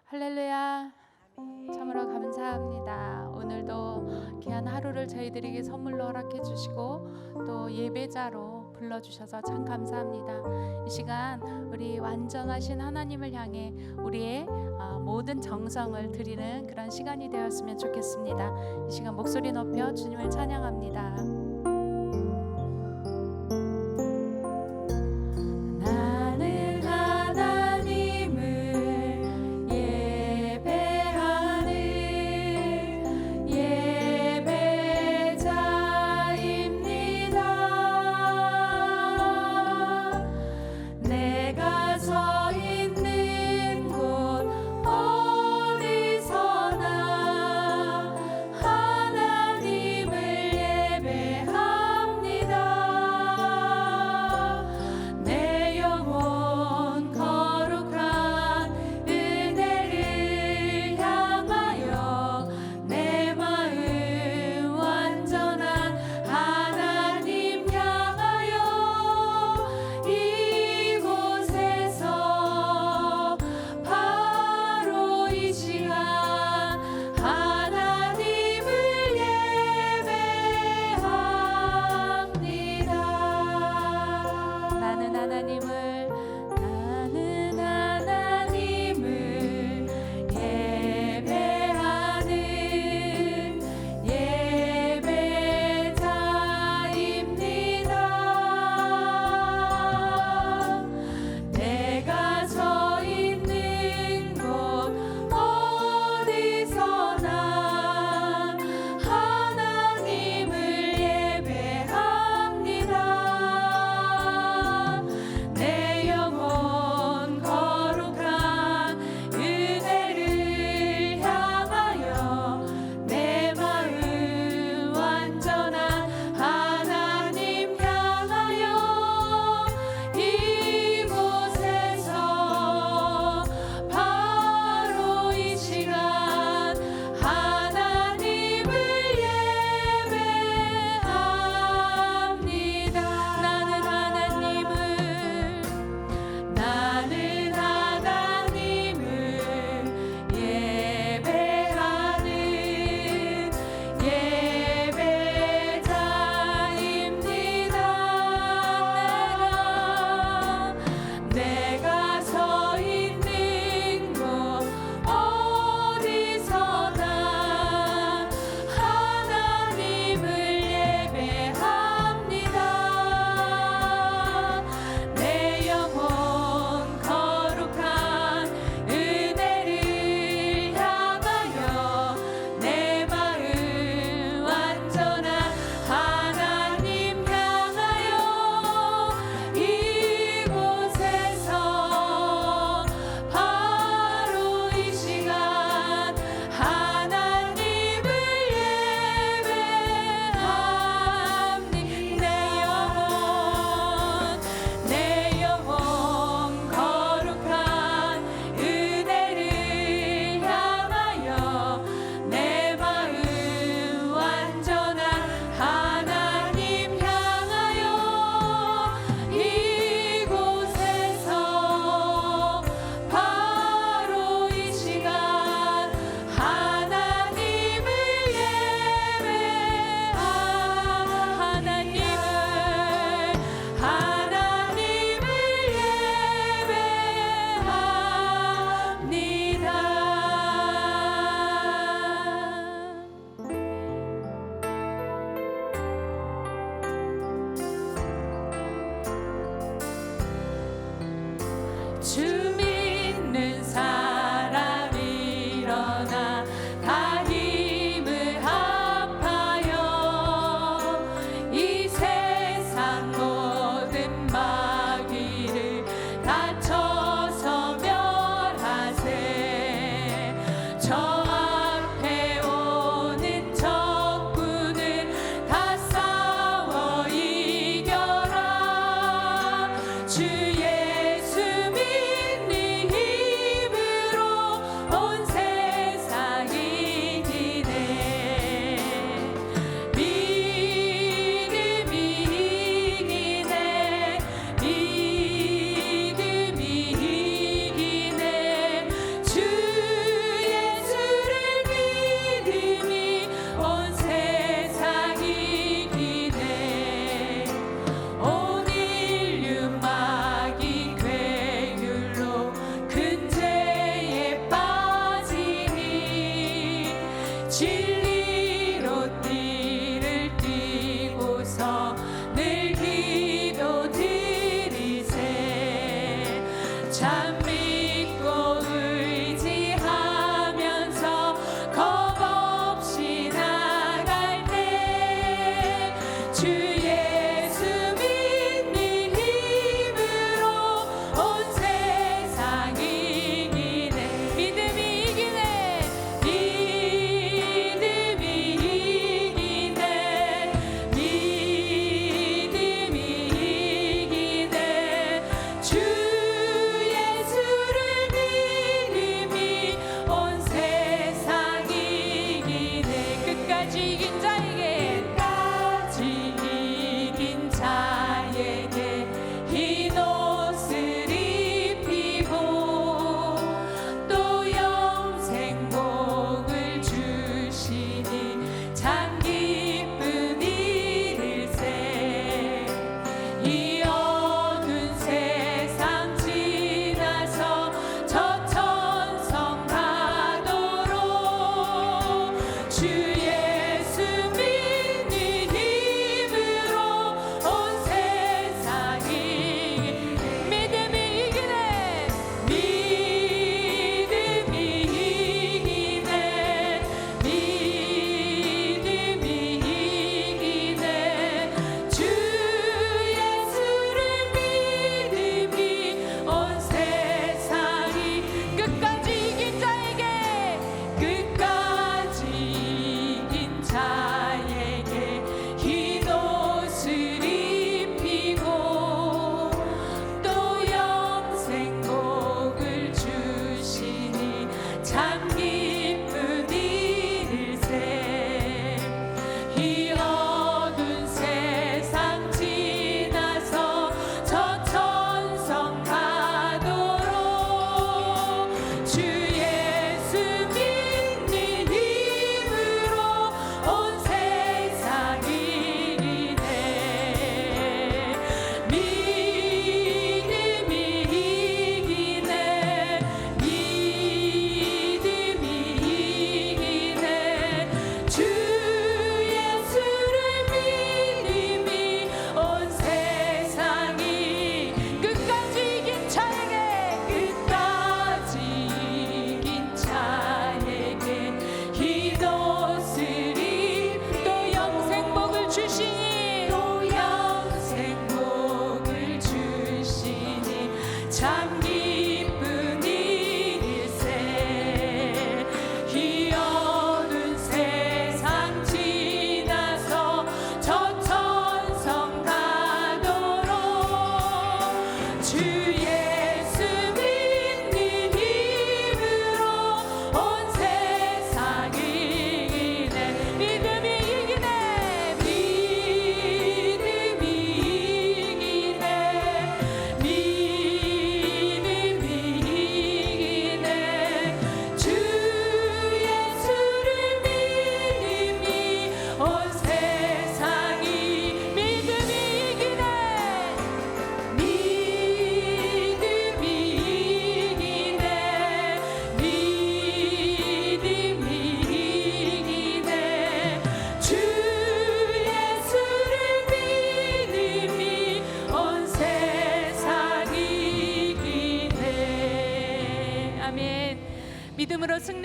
할렐루야. 참으로 감사합니다. 오늘도 귀한 하루를 저희들에게 선물로 허락해 주시고 또 예배자로 불러주셔서 참 감사합니다. 이 시간 우리 완전하신 하나님을 향해 우리의 모든 정성을 드리는 그런 시간이 되었으면 좋겠습니다. 이 시간 목소리 높여 주님을 찬양합니다. 하나님을 예배하리.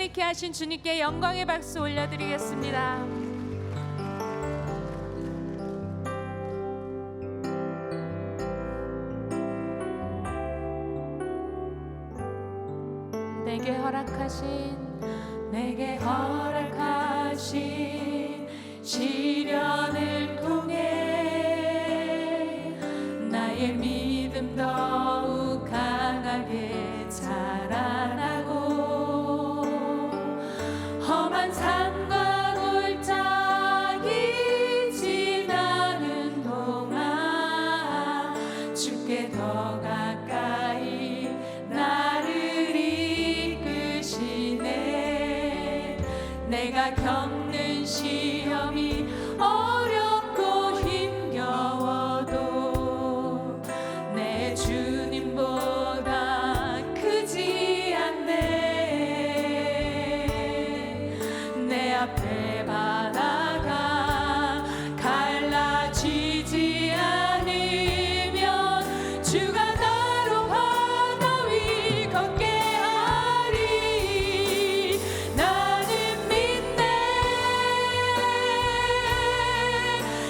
있게 하신 주님께 영광의 박수 올려드리겠습니다. 내게 허락하신 시련을 통해 나의 믿음 더욱 강하게 자라나고 험한 산과 골짜기 지나는 동안 주께 더 가까이 나를 이끄시네. 내가 겪는 시험이 어렵고 힘겨워도 내 주님보다 크지 않네. 내 앞에 바다가 갈라지지 않으면 주가 나로 바다 위 걷게 하리. 나는 믿네.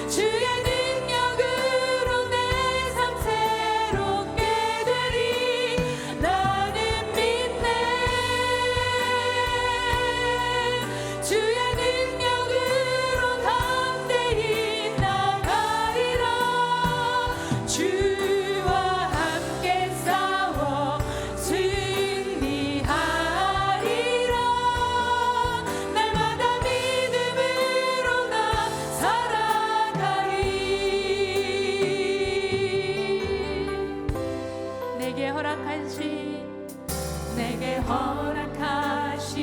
주의 능력으로 내 삶 새롭게 되리. 나는 믿네. 주의 능력으로 담대히 나가리라. 주와 함께 싸워 승리하리라. 날마다 믿음으로 나 살아가리. 내게 허락하신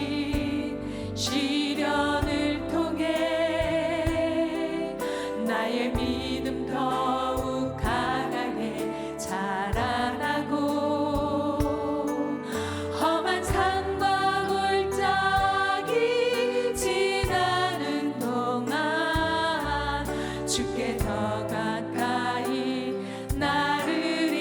시련을 통해 나의 믿음 더욱 강하게 자라나고 험한 산과 골짜기 지나는 동안 주께 더 가까이 나를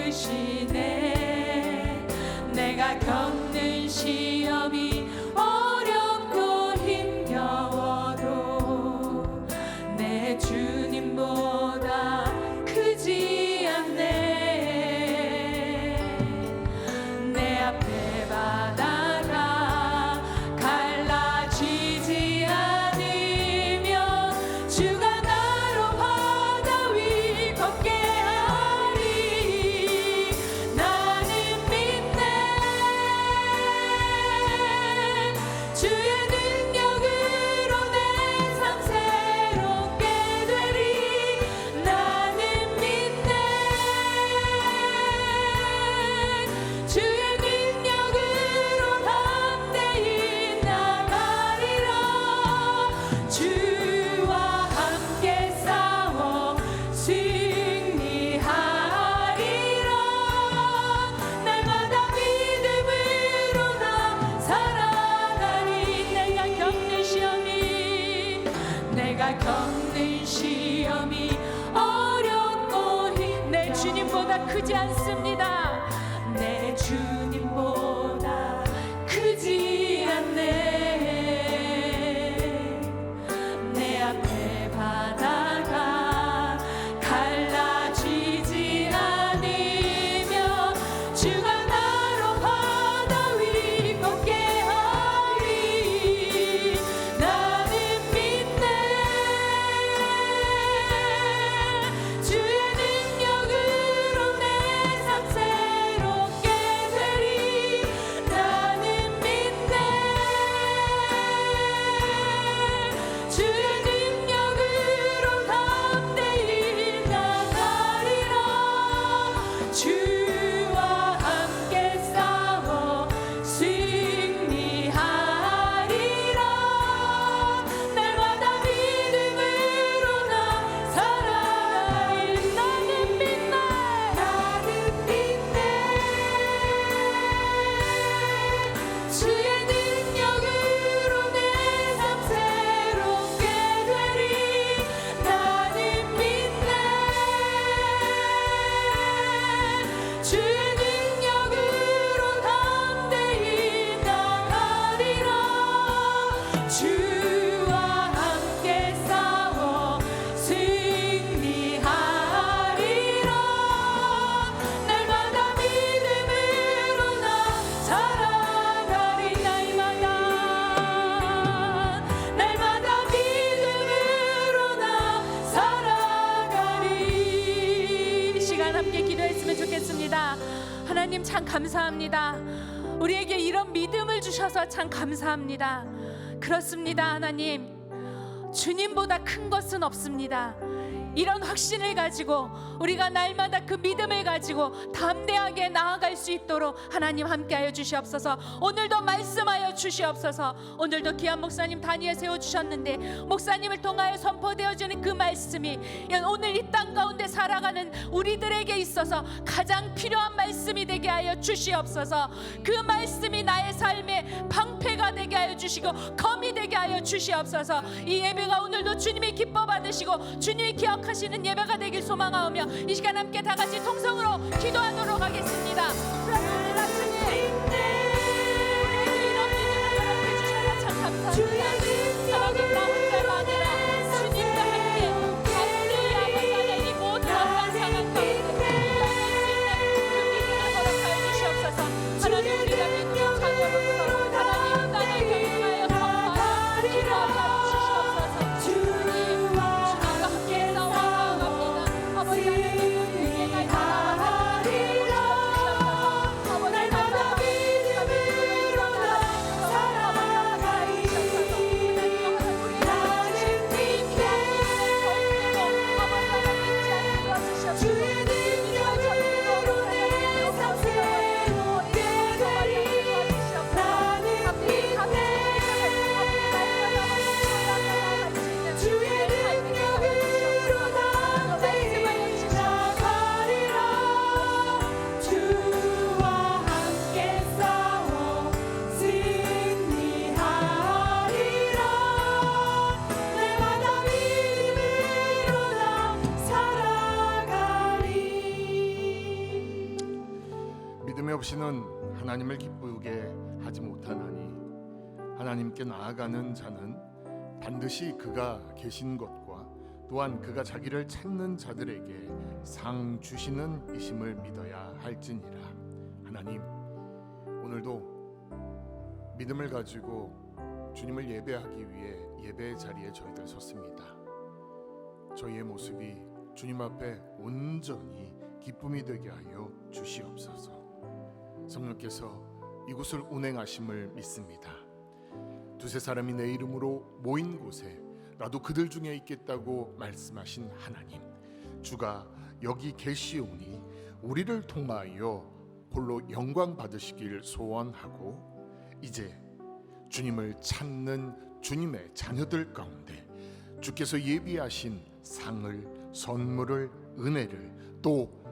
이끄시네. 내가 겪는 시험이 어렵고 힘겨워도 내 주님보다 크지 않네. 내 앞에 바다가 갈라지지 않으면 주가 나로 바다 위 걷게 하리. 나는 믿네. 주의 능력으로 내 삶 새롭게 되리. 나는 믿네. 주의 능력으로 담대히 나가리라. 주와 함께 싸워 승리하리라. 날마다 믿음으로 나 살아가리. 내가 겪는 시험이 어렵고 내 주님보다 크지 않습니다. 내 주님보다 크지 않네. 내 앞에 바다가 갈라지지 않으면 주가 나로 바다 위 걷게 하리. 나는 믿네. 주의 능력으로 내 삶 하나님 참 감사합니다. 우리에게 이런 믿음을 주셔서 참 감사합니다. 그렇습니다. 하나님, 주님보다 큰 것은 없습니다. 이런 확신을 가지고 우리가 날마다 그 믿음을 가지고 담대하게 나아갈 수 있도록 하나님 함께하여 주시옵소서. 오늘도 말씀하여 주시옵소서. 오늘도 귀한 목사님 단위에 세워주셨는데 목사님을 통하여 선포되어지는 그 말씀이 오늘 이 땅 가운데 살아가는 우리들에게 있어서 가장 필요한 말씀이 되게 하여 주시옵소서. 그 말씀이 나의 삶에 방패가 되게 하여 주시고 검이 되게 하여 주시옵소서. 이 예배가 오늘도 주님이 기뻐 받으시고 주님이 기억하시는 예배가 되길 소망하오며 이 시간 함께 다 같이 통성으로 기도하도록 하겠습니다. 그렇습니다. 주님, 우리에게 이런 믿음을 허락해 주셔서 참 감사합니다. 하나님, 나 혼자가 아니라 주님과 함께 담대히 아버지 하나님 이 모든 어떤 상황 가운데 이겨낼 수 있는 그 믿음을 허락하여 주시옵소서. 하나님, 우리가 믿음의 자녀로서 하나님 땅을 경영하여 선포하여 기도하게 하여 주시옵소서. 주님, 주님과 함께 싸워나갑니다. 아버지 하나님, 우리에게 날 따라와 믿음이 없이는 하나님을 기쁘게 하지 못하나니 하나님께 나아가는 자는 반드시 그가 계신 것과 또한 그가 자기를 찾는 자들에게 상 주시는 이심을 믿어야 할지니라. 하나님, 오늘도 믿음을 가지고 주님을 예배하기 위해 예배의 자리에 저희들 섰습니다. 저희의 모습이 주님 앞에 온전히 기쁨이 되게 하여 주시옵소서. 성령께서 이곳을 운행하심을 믿습니다. 두세 사람이 내 이름으로 모인 곳에 나도 그들 중에 있겠다고 말씀하신 하나님, 주가 여기 계시오니 우리를 통하여 홀로 영광 받으시길 소원하고, 이제 주님을 찾는 주님의 자녀들 가운데 주께서 예비하신 상을, 선물을, 은혜를, 또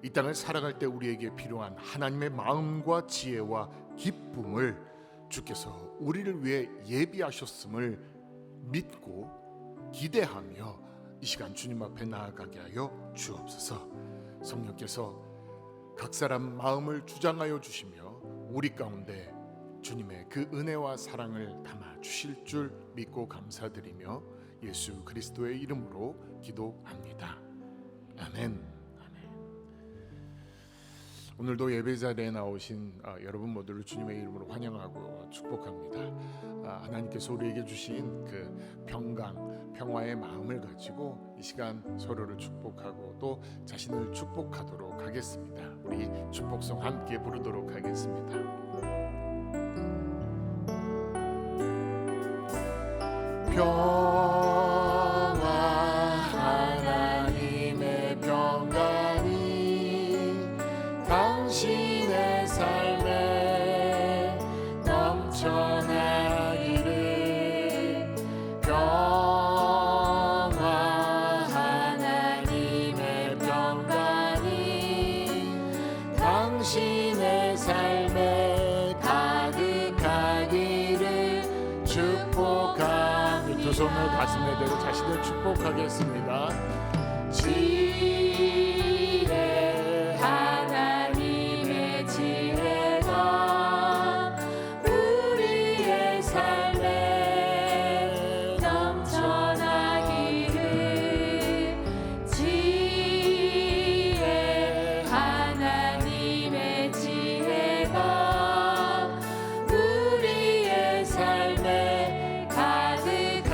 이 땅을 살아갈 때 우리에게 필요한 하나님의 마음과 지혜와 기쁨을 주께서 우리를 위해 예비하셨음을 믿고 기대하며 이 시간 주님 앞에 나아가게 하여 주옵소서. 성령께서 각 사람 마음을 주장하여 주시며 우리 가운데 주님의 그 은혜와 사랑을 담아 주실 줄 믿고 감사드리며 예수 그리스도의 이름으로 기도합니다. 아멘. 오늘도 예배 자리에 나오신 여러분 모두를 주님의 이름으로 환영하고 축복합니다. 하나님께서 우리에게 주신 그 평화의 마음을 가지고 이 시간 서로를 축복하고 또 자신을 축복하도록 하겠습니다. 우리 축복송 함께 부르도록 하겠습니다. 평화, 하나님의 평강이 당신의 삶에 넘쳐나기를. 평화, 하나님의 평강이 당신의 삶에 가득하기를 축복합니다. 두 손을 가슴에 대고 자신을 축복하겠습니다.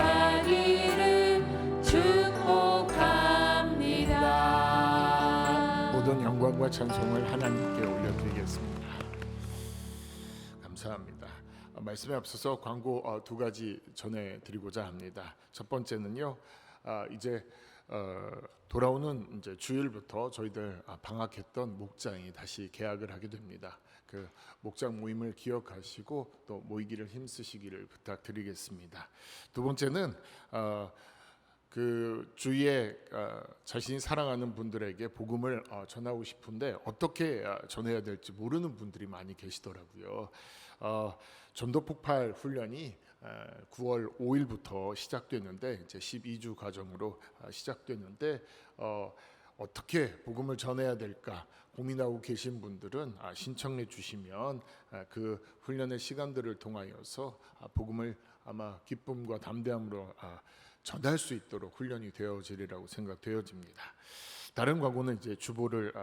가득하기를 축복합니다. 영광과 찬송을 하나님께 올려드리겠습니다. 감사합니다. 말씀에 앞서서 광고 두 가지 전해드리고자 합니다. 첫 번째는요, 이제 돌아오는 이제 주일부터 저희들 방학했던 목장이 다시 개학을 하게 됩니다. 그 목장 모임을 기억하시고 또 모이기를 힘쓰시기를 부탁드리겠습니다. 두 번째는 그 주위에 자신이 사랑하는 분들에게 복음을 전하고 싶은데 어떻게 전해야 될지 모르는 분들이 많이 계시더라고요. 전도 폭발 훈련이 9월 5일부터 시작됐는데 이제 12주 과정으로 시작됐는데 어떻게 복음을 전해야 될까 고민하고 계신 분들은 신청해 주시면 그 훈련의 시간들을 통하여서 복음을 아마 기쁨과 담대함으로 전할 수 있도록 훈련이 되어지리라고 생각되어집니다. 다른 광고는 이제 주보를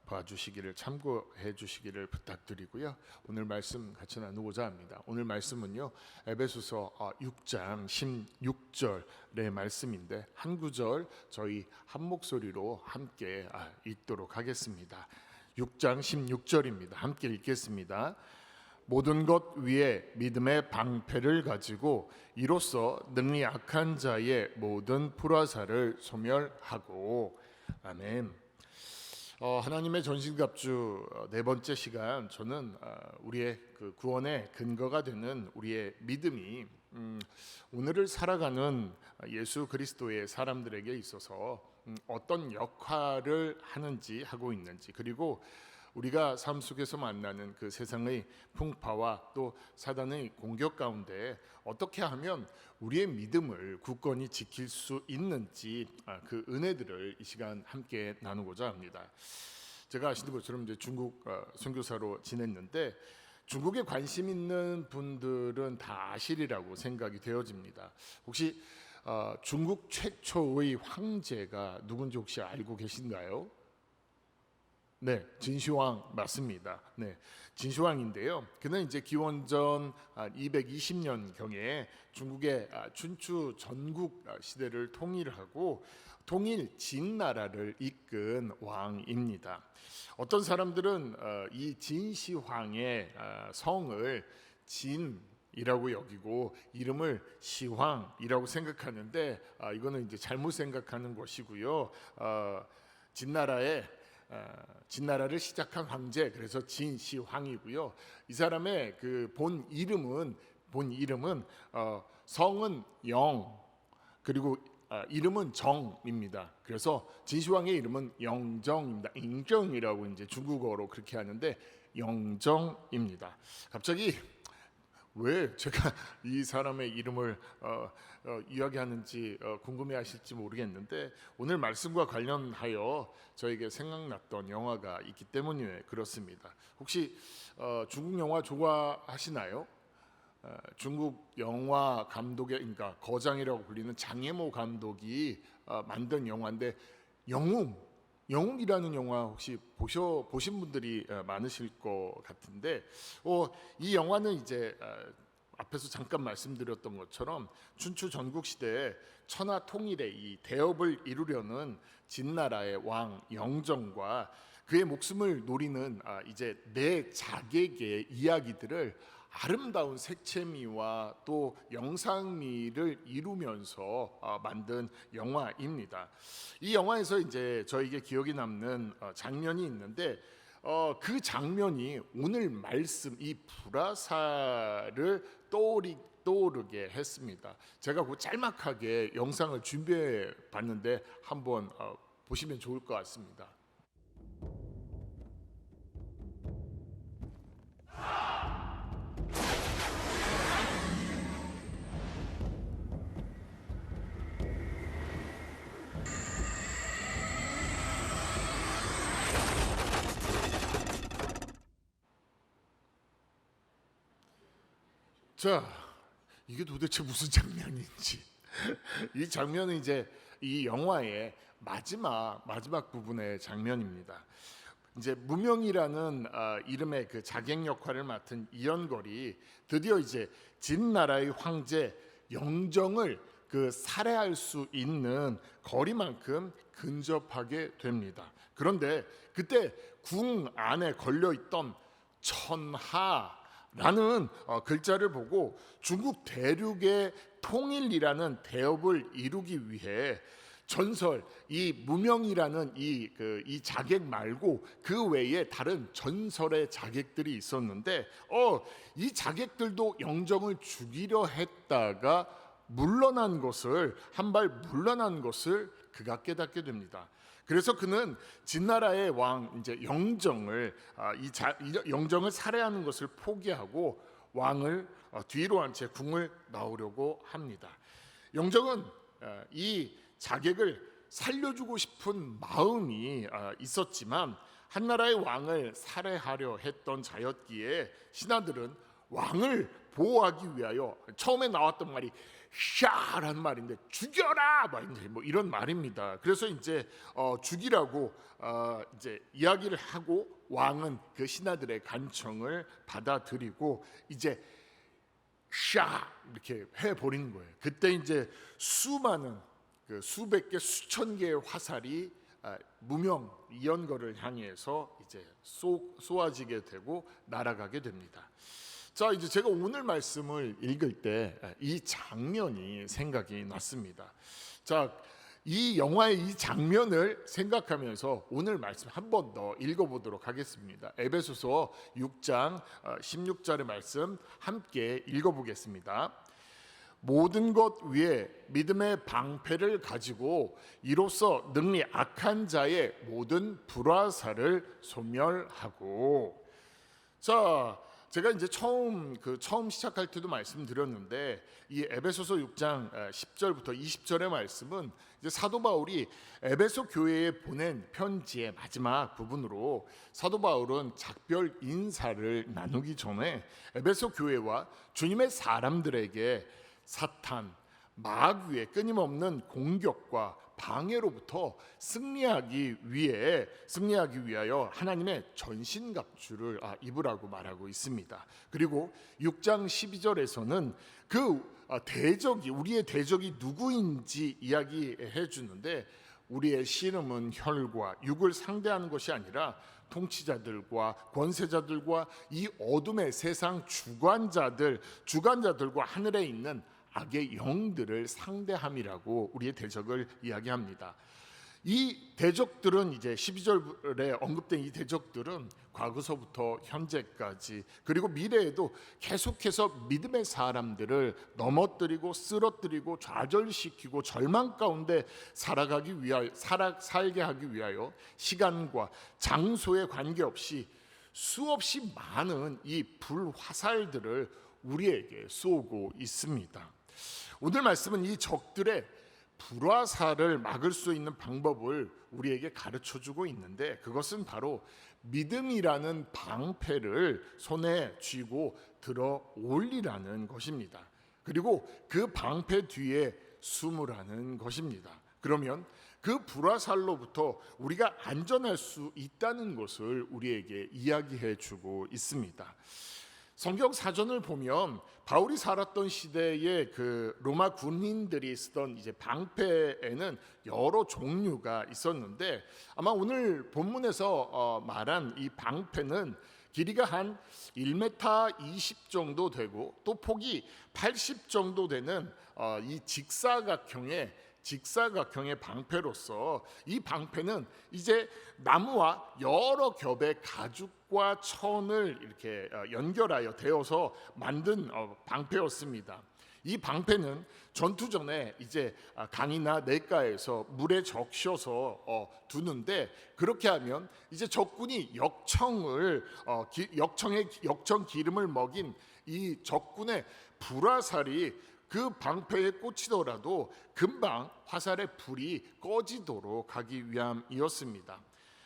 봐주시기를 참고해 주시기를 부탁드리고요. 오늘 말씀 같이 나누고자 합니다. 오늘 말씀은요, 에베소서 6장 16절의 말씀인데 한 구절 저희 한 목소리로 함께 읽도록 하겠습니다. 6장 16절입니다. 함께 읽겠습니다. 모든 것 위에 믿음의 방패를 가지고 이로써 능히 악한 자의 모든 불화살을 소멸하고. 아멘. 하나님의 전신갑주 네 번째 시간, 저는 우리의 그 구원의 근거가 되는 우리의 믿음이 오늘을 살아가는 예수 그리스도의 사람들에게 있어서 어떤 역할을 하는지 하고 있는지, 그리고 우리가 삶 속에서 만나는 그 세상의 풍파와 또 사단의 공격 가운데 어떻게 하면 우리의 믿음을 굳건히 지킬 수 있는지 그 은혜들을 이 시간 함께 나누고자 합니다. 제가 아시는 것처럼 이제 중국 선교사로 지냈는데 중국에 관심 있는 분들은 다 아시리라고 생각이 되어집니다. 혹시 중국 최초의 황제가 누군지 혹시 알고 계신가요? 네, 진시황 맞습니다. 네, 진시황인데요. 그는 이제 기원전 220년 경에 중국의 춘추 전국 시대를 통일하고 통일 진나라를 이끈 왕입니다. 어떤 사람들은 이 진시황의 성을 진이라고 여기고 이름을 시황이라고 생각하는데 이거는 이제 잘못 생각하는 것이고요. 진나라를 시작한 황제, 그래서 진시황이고요. 이 사람의 그 본 이름은 성은 영, 그리고 이름은 정입니다. 그래서 진시황의 이름은 영정입니다. 인정이라고 이제 중국어로 그렇게 하는데 영정입니다. 갑자기 왜 제가 이 사람의 이름을 이야기하는지 궁금해하실지 모르겠는데 오늘 말씀과 관련하여 저에게 생각났던 영화가 있기 때문에 그렇습니다. 혹시 중국 영화 좋아하시나요? 중국 영화 감독의, 그러니까 거장이라고 불리는 장혜모 감독이 만든 영화인데 영웅이라는 영화 혹시 보신 분들이 많으실 것 같은데 이 영화는 이제 앞에서 잠깐 말씀드렸던 것처럼 춘추 전국 시대에 천하 통일의 이 대업을 이루려는 진나라의 왕 영정과 그의 목숨을 노리는 이제 네 자객의 이야기들을 아름다운 색채미와 또 영상미를 이루면서 만든 영화입니다. 이 영화에서 이제 저에게 기억이 남는 장면이 있는데 그 장면이 오늘 말씀 이 불화살을 떠오르게 했습니다. 제가 그 짤막하게 영상을 준비해 봤는데 한번 보시면 좋을 것 같습니다. 자, 이게 도대체 무슨 장면인지. 이 장면은 이제 이 영화의 마지막 부분의 장면입니다. 이제 무명이라는 이름의 그 자객 역할을 맡은 이연걸이 드디어 이제 진나라의 황제 영정을 그 살해할 수 있는 거리만큼 근접하게 됩니다. 그런데 그때 궁 안에 걸려 있던 천하라는 글자를 보고 중국 대륙의 통일이라는 대업을 이루기 위해 전설, 이 무명이라는 이 자객 말고 그 외에 다른 전설의 자객들이 있었는데 이 자객들도 영정을 죽이려 했다가 한 발 물러난 것을 그가 깨닫게 됩니다. 그래서 그는 진나라의 왕 이제 영정을 영정을 살해하는 것을 포기하고 왕을 뒤로 한 채 궁을 나오려고 합니다. 영정은 이 자객을 살려주고 싶은 마음이 있었지만 한나라의 왕을 살해하려 했던 자였기에 신하들은 왕을 보호하기 위하여 처음에 나왔던 말이 샤라는 말인데 죽여라 뭐 이런 말입니다. 그래서 이제 죽이라고 이제 이야기를 하고 왕은 그 신하들의 간청을 받아들이고 이제 샤 이렇게 해버리는 거예요. 그때 이제 수많은 수백 개 수천 개의 화살이 무명 이연거를 향해서 이제 쏘아지게 되고 날아가게 됩니다. 자, 이제 제가 오늘 말씀을 읽을 때 이 장면이 생각이 났습니다. 자, 이 영화의 이 장면을 생각하면서 오늘 말씀 한 번 더 읽어보도록 하겠습니다. 에베소서 6장 16절의 말씀 함께 읽어보겠습니다. 모든 것 위에 믿음의 방패를 가지고 이로써 능히 악한 자의 모든 불화살을 소멸하고. 자, 제가 이제 처음 시작할 때도 말씀드렸는데 이 에베소서 6장 10절부터 20절의 말씀은 이제 사도 바울이 에베소 교회에 보낸 편지의 마지막 부분으로 사도 바울은 작별 인사를 나누기 전에 에베소 교회와 주님의 사람들에게 사탄, 마귀의 끊임없는 공격과 방해로부터 승리하기 위하여 하나님의 전신갑주를 입으라고 말하고 있습니다. 그리고 6장 12절에서는 우리의 대적이 누구인지 이야기해 주는데 우리의 씨름은 혈과 육을 상대하는 것이 아니라 통치자들과 권세자들과 이 어둠의 세상 주관자들과 하늘에 있는 악의 영들을 상대함이라고 우리의 대적을 이야기합니다. 이 대적들은 이제 12절에 언급된 이 대적들은 과거서부터 현재까지 그리고 미래에도 계속해서 믿음의 사람들을 넘어뜨리고 쓰러뜨리고 좌절시키고 절망 가운데 살게 하기 위하여 시간과 장소에 관계없이 수없이 많은 이 불화살들을 우리에게 쏘고 있습니다. 오늘 말씀은 이 적들의 불화살을 막을 수 있는 방법을 우리에게 가르쳐주고 있는데 그것은 바로 믿음이라는 방패를 손에 쥐고 들어 올리라는 것입니다. 그리고 그 방패 뒤에 숨으라는 것입니다. 그러면 그 불화살로부터 우리가 안전할 수 있다는 것을 우리에게 이야기해 주고 있습니다. 성경 사전을 보면 바울이 살았던 시대의 그 로마 군인들이 쓰던 이제 방패에는 여러 종류가 있었는데 아마 오늘 본문에서 말한 이 방패는 길이가 한 1m 20 정도 되고 또 폭이 80 정도 되는 이 직사각형의 방패로서 이 방패는 이제 나무와 여러 겹의 가죽과 천을 이렇게 연결하여 되어서 만든 방패였습니다. 이 방패는 전투 전에 이제 강이나 냇가에서 물에 적셔서 두는데 그렇게 하면 이제 적군이 역청 기름을 먹인 이 적군의 불화살이 그 방패에 꽂히더라도 금방 화살의 불이 꺼지도록 하기 위함이었습니다.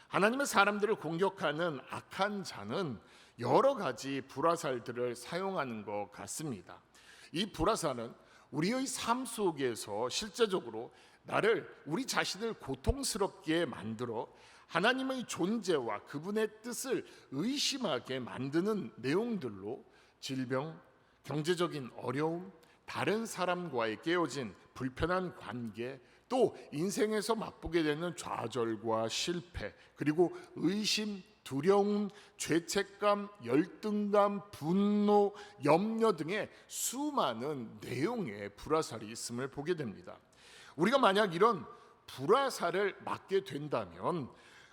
하나님의 사람들을 공격하는 악한 자는 여러 가지 불화살들을 사용하는 것 같습니다. 이 불화살은 우리의 삶 속에서 실제적으로 우리 자신을 고통스럽게 만들어 하나님의 존재와 그분의 뜻을 의심하게 만드는 내용들로 질병, 경제적인 어려움, 다른 사람과의 깨어진 불편한 관계, 또 인생에서 맛보게 되는 좌절과 실패, 그리고 의심, 두려움, 죄책감, 열등감, 분노, 염려 등의 수많은 내용의 불화살이 있음을 보게 됩니다. 우리가 만약 이런 불화살을 맞게 된다면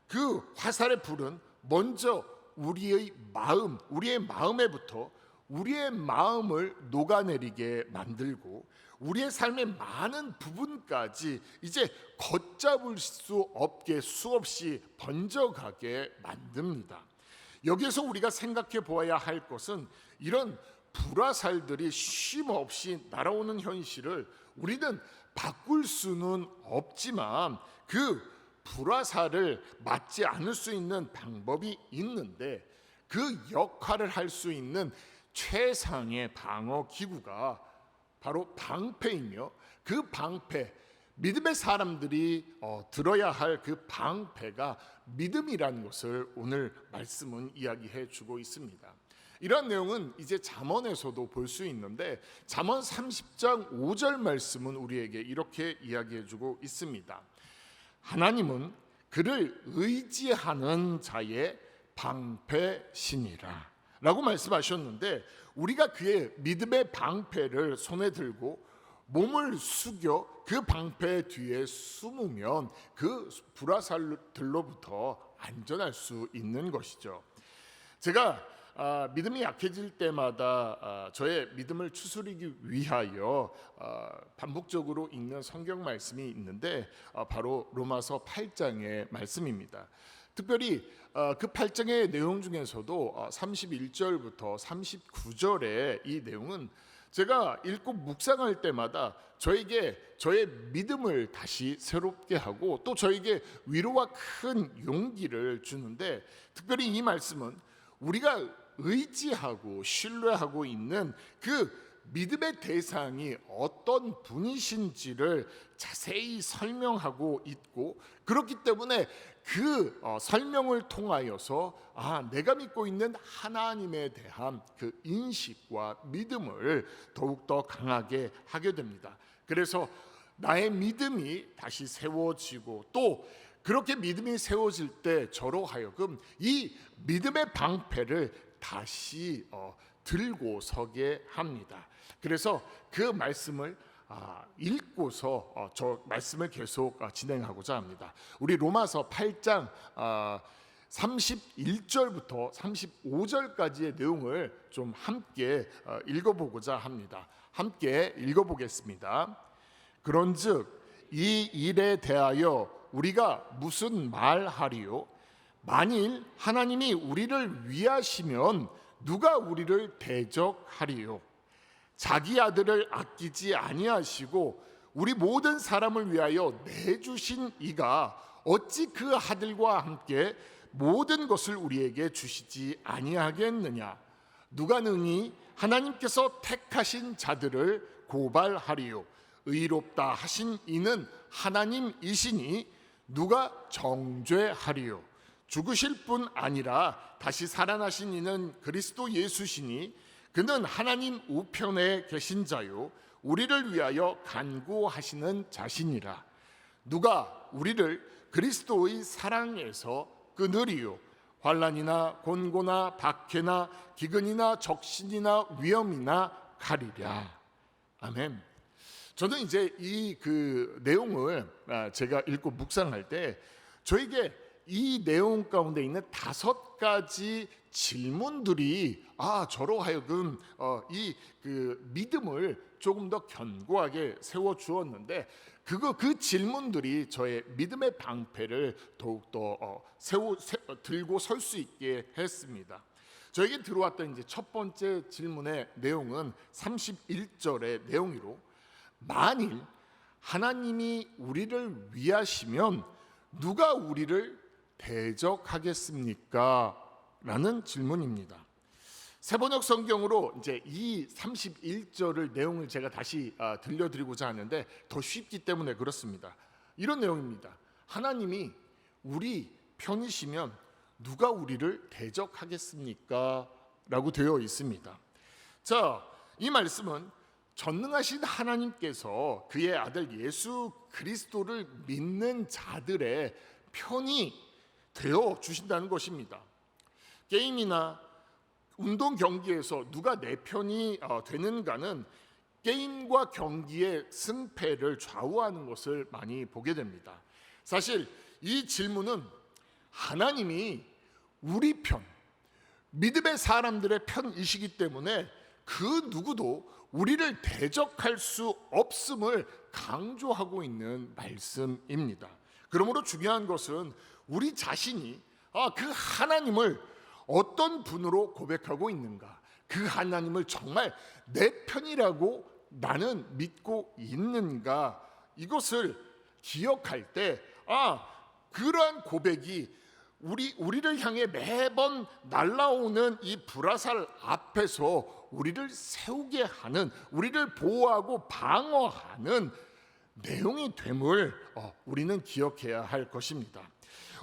그 화살의 불은 먼저 우리의 마음에부터 우리의 마음을 녹아내리게 만들고 우리의 삶의 많은 부분까지 이제 걷잡을 수 없게 수없이 번져가게 만듭니다. 여기에서 우리가 생각해 보아야 할 것은 이런 불화살들이 쉼없이 날아오는 현실을 우리는 바꿀 수는 없지만 그 불화살을 맞지 않을 수 있는 방법이 있는데 그 역할을 할 수 있는 최상의 방어 기구가 바로 방패이며 그 방패, 믿음의 사람들이 들어야 할 그 방패가 믿음이라는 것을 오늘 말씀은 이야기해 주고 있습니다. 이런 내용은 이제 잠언에서도 볼 수 있는데 잠언 30장 5절 말씀은 우리에게 이렇게 이야기해 주고 있습니다. 하나님은 그를 의지하는 자의 방패시니라 라고 말씀하셨는데 우리가 그의 믿음의 방패를 손에 들고 몸을 숙여 그 방패 뒤에 숨으면 그 불화살들로부터 안전할 수 있는 것이죠. 제가 믿음이 약해질 때마다 저의 믿음을 추스리기 위하여 반복적으로 읽는 성경 말씀이 있는데 바로 로마서 8장의 말씀입니다. 특별히 그 8장의 내용 중에서도 31절부터 39절의 이 내용은 제가 읽고 묵상할 때마다 저에게 저의 믿음을 다시 새롭게 하고 또 저에게 위로와 큰 용기를 주는데 특별히 이 말씀은 우리가 의지하고 신뢰하고 있는 그 믿음의 대상이 어떤 분이신지를 자세히 설명하고 있고 그렇기 때문에 그 설명을 통하여서 내가 믿고 있는 하나님에 대한 그 인식과 믿음을 더욱더 강하게 하게 됩니다. 그래서 나의 믿음이 다시 세워지고 또 그렇게 믿음이 세워질 때 저로 하여금 이 믿음의 방패를 다시 들고 서게 합니다. 그래서 그 말씀을 읽고서 저 말씀을 계속 진행하고자 합니다. 우리 로마서 8장 31절부터 35절까지의 내용을 좀 함께 읽어보고자 합니다. 함께 읽어보겠습니다. 그런즉 이 일에 대하여 우리가 무슨 말하리요? 만일 하나님이 우리를 위하시면 누가 우리를 대적하리요? 자기 아들을 아끼지 아니하시고 우리 모든 사람을 위하여 내주신 이가 어찌 그 아들과 함께 모든 것을 우리에게 주시지 아니하겠느냐? 누가 능히 하나님께서 택하신 자들을 고발하리요? 의롭다 하신 이는 하나님이시니 누가 정죄하리요? 죽으실 뿐 아니라 다시 살아나신 이는 그리스도 예수시니 그는 하나님 우편에 계신 자요 우리를 위하여 간구하시는 자시니라. 누가 우리를 그리스도의 사랑에서 끊으리요? 환난이나 곤고나 박해나 기근이나 적신이나 위험이나 가리랴. 아멘. 저는 이제 이 그 내용을 제가 읽고 묵상할 때 저에게 이 내용 가운데 있는 5가지 질문들이 저로 하여금 이 그 믿음을 조금 더 견고하게 세워 주었는데 그 질문들이 저의 믿음의 방패를 더욱더 들고 설 수 있게 했습니다. 저에게 들어왔던 이제 첫 번째 질문의 내용은 31절의 내용으로 만일 하나님이 우리를 위하시면 누가 우리를 대적하겠습니까? 라는 질문입니다. 세번역 성경으로 이제 이 31절을 내용을 제가 다시 들려드리고자 하는데 더 쉽기 때문에 그렇습니다. 이런 내용입니다. 하나님이 우리 편이시면 누가 우리를 대적하겠습니까? 라고 되어 있습니다. 자, 이 말씀은 전능하신 하나님께서 그의 아들 예수 그리스도를 믿는 자들의 편이 되어 주신다는 것입니다. 게임이나 운동 경기에서 누가 내 편이 되는가는 게임과 경기의 승패를 좌우하는 것을 많이 보게 됩니다. 사실 이 질문은 하나님이 우리 편, 믿음의 사람들의 편이시기 때문에 그 누구도 우리를 대적할 수 없음을 강조하고 있는 말씀입니다. 그러므로 중요한 것은 우리 자신이 그 하나님을 어떤 분으로 고백하고 있는가, 그 하나님을 정말 내 편이라고 나는 믿고 있는가, 이것을 기억할 때 그러한 고백이 우리를 향해 매번 날아오는 이 불화살 앞에서 우리를 세우게 하는, 우리를 보호하고 방어하는 내용이 됨을 우리는 기억해야 할 것입니다.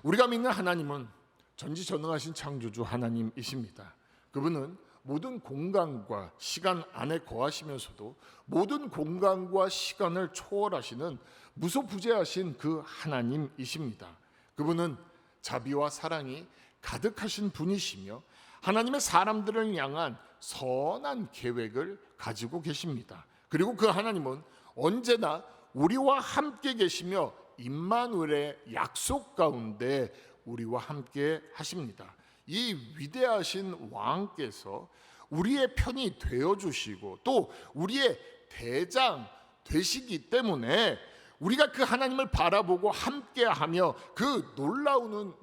우리가 믿는 하나님은 전지전능하신 창조주 하나님이십니다. 그분은 모든 공간과 시간 안에 거하시면서도 모든 공간과 시간을 초월하시는 무소부재하신 그 하나님이십니다. 그분은 자비와 사랑이 가득하신 분이시며 하나님의 사람들을 향한 선한 계획을 가지고 계십니다. 그리고 그 하나님은 언제나 우리와 함께 계시며 임마누엘의 약속 가운데 우리와 함께 하십니다. 이 위대하신 왕께서 우리의 편이 되어 주시고 또 우리의 대장 되시기 때문에 우리가 그 하나님을 바라보고 함께하며 그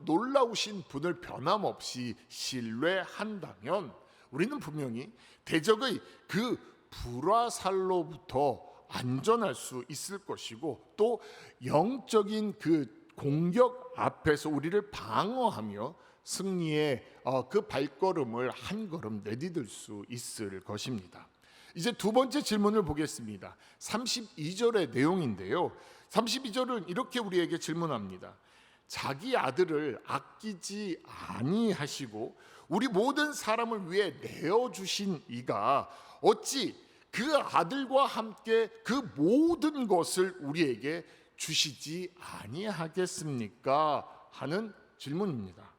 놀라우신 분을 변함없이 신뢰한다면 우리는 분명히 대적의 그 불화살로부터 안전할 수 있을 것이고 또 영적인 그 공격 앞에서 우리를 방어하며 승리의 그 발걸음을 한 걸음 내디딜 수 있을 것입니다. 이제 두 번째 질문을 보겠습니다. 32절의 내용인데요. 32절은 이렇게 우리에게 질문합니다. 자기 아들을 아끼지 아니하시고 우리 모든 사람을 위해 내어주신 이가 어찌 그 아들과 함께 그 모든 것을 우리에게 주시지 아니하겠습니까? 하는 질문입니다.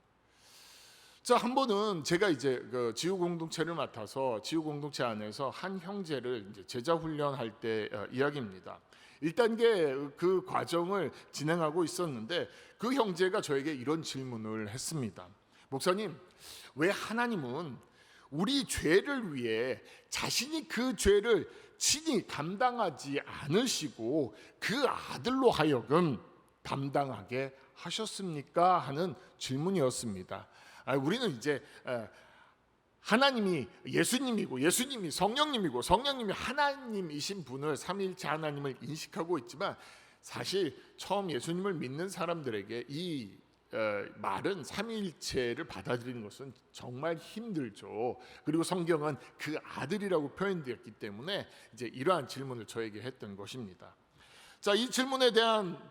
자, 한 번은 제가 이제 그 지우 공동체를 맡아서 지우 공동체 안에서 한 형제를 이제 제자 훈련할 때 이야기입니다. 1단계 그 과정을 진행하고 있었는데 그 형제가 저에게 이런 질문을 했습니다. 목사님, 왜 하나님은 우리 죄를 위해 자신이 그 죄를 친히 감당하지 않으시고 그 아들로 하여금 담당하게 하셨습니까? 하는 질문이었습니다. 우리는 이제 하나님이 예수님이고 예수님이 성령님이고 성령님이 하나님이신 분을 삼위일체 하나님을 인식하고 있지만 사실 처음 예수님을 믿는 사람들에게 이 말은 삼위일체를 받아들이는 것은 정말 힘들죠. 그리고 성경은 그 아들이라고 표현되었기 때문에 이제 이러한 질문을 저에게 했던 것입니다. 자, 이 질문에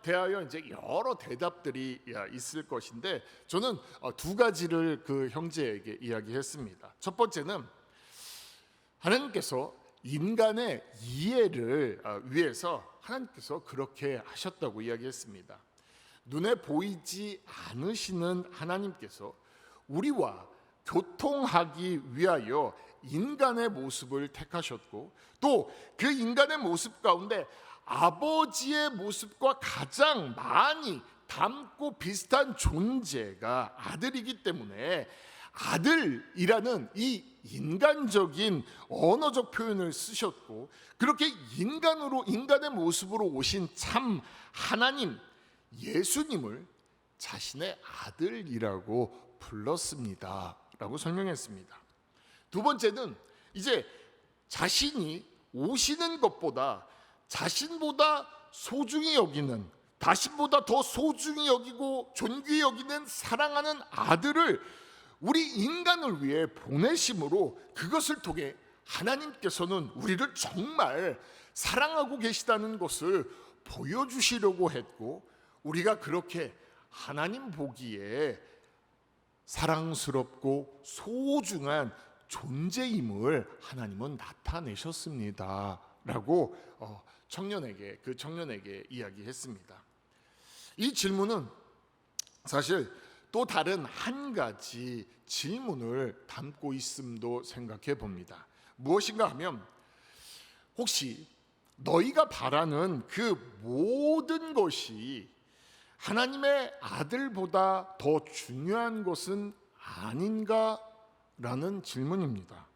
대하여 이제 여러 대답들이 있을 것인데 저는 두 가지를 그 형제에게 이야기했습니다. 첫 번째는 하나님께서 인간의 이해를 위해서 하나님께서 그렇게 하셨다고 이야기했습니다. 눈에 보이지 않으시는 하나님께서 우리와 교통하기 위하여 인간의 모습을 택하셨고 또 그 인간의 모습 가운데 아버지의 모습과 가장 많이 닮고 비슷한 존재가 아들이기 때문에 아들이라는 이 인간적인 언어적 표현을 쓰셨고 그렇게 인간의 모습으로 오신 참 하나님 예수님을 자신의 아들이라고 불렀습니다 라고 설명했습니다. 두 번째는 이제 자신이 오시는 것보다 자신보다 소중히 여기는 자신보다 더 소중히 여기고 존귀히 여기는 사랑하는 아들을 우리 인간을 위해 보내심으로 그것을 통해 하나님께서는 우리를 정말 사랑하고 계시다는 것을 보여주시려고 했고 우리가 그렇게 하나님 보기에 사랑스럽고 소중한 존재임을 하나님은 나타내셨습니다 라고 청년에게 이야기했습니다. 이 질문은 사실 또 다른 한 가지 질문을 담고 있음도 생각해 봅니다. 무엇인가 하면, 혹시 너희가 바라는 그 모든 것이 하나님의 아들보다 더 중요한 것은 아닌가? 라는 질문입니다.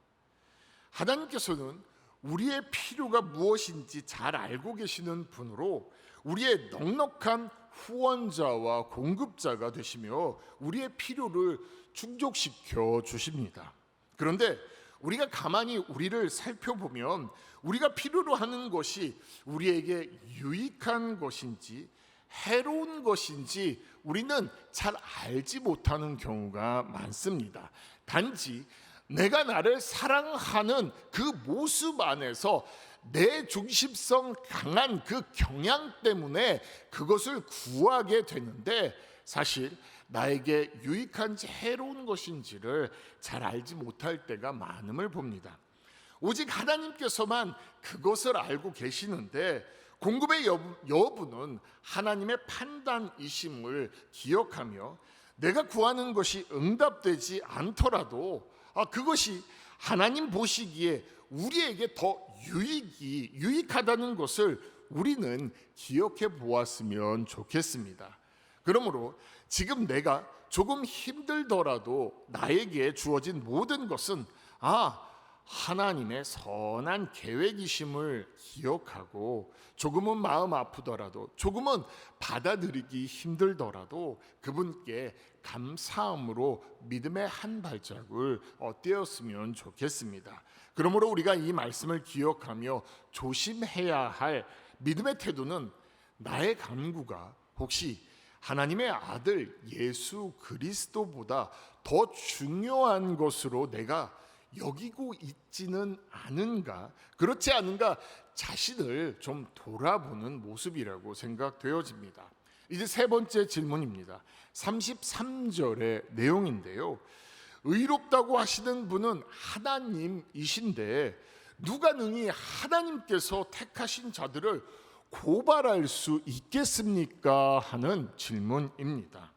하나님께서는 우리의 필요가 무엇인지 잘 알고 계시는 분으로 우리의 넉넉한 후원자와 공급자가 되시며 우리의 필요를 충족시켜 주십니다. 그런데 우리가 가만히 우리를 살펴보면 우리가 필요로 하는 것이 우리에게 유익한 것인지 해로운 것인지 우리는 잘 알지 못하는 경우가 많습니다. 단지 내가 나를 사랑하는 그 모습 안에서 내 중심성 강한 그 경향 때문에 그것을 구하게 되는데, 사실 나에게 유익한지 해로운 것인지를 잘 알지 못할 때가 많음을 봅니다. 오직 하나님께서만 그것을 알고 계시는데, 공급의 여부는 하나님의 판단이심을 기억하며 내가 구하는 것이 응답되지 않더라도 그것이 하나님 보시기에 우리에게 더 유익하다는 것을 우리는 기억해 보았으면 좋겠습니다. 그러므로 지금 내가 조금 힘들더라도 나에게 주어진 모든 것은 하나님의 선한 계획이심을 기억하고, 조금은 마음 아프더라도, 조금은 받아들이기 힘들더라도 그분께 감사함으로 믿음의 한 발짝을 떼었으면 좋겠습니다. 그러므로 우리가 이 말씀을 기억하며 조심해야 할 믿음의 태도는, 나의 간구가 혹시 하나님의 아들 예수 그리스도보다 더 중요한 것으로 내가 여기고 있지는 않은가, 그렇지 않은가 자신을 좀 돌아보는 모습이라고 생각되어집니다. 이제 세 번째 질문입니다. 33절의 내용인데요, 의롭다고 하시는 분은 하나님이신데 누가 능히 하나님께서 택하신 자들을 고발할 수 있겠습니까? 하는 질문입니다.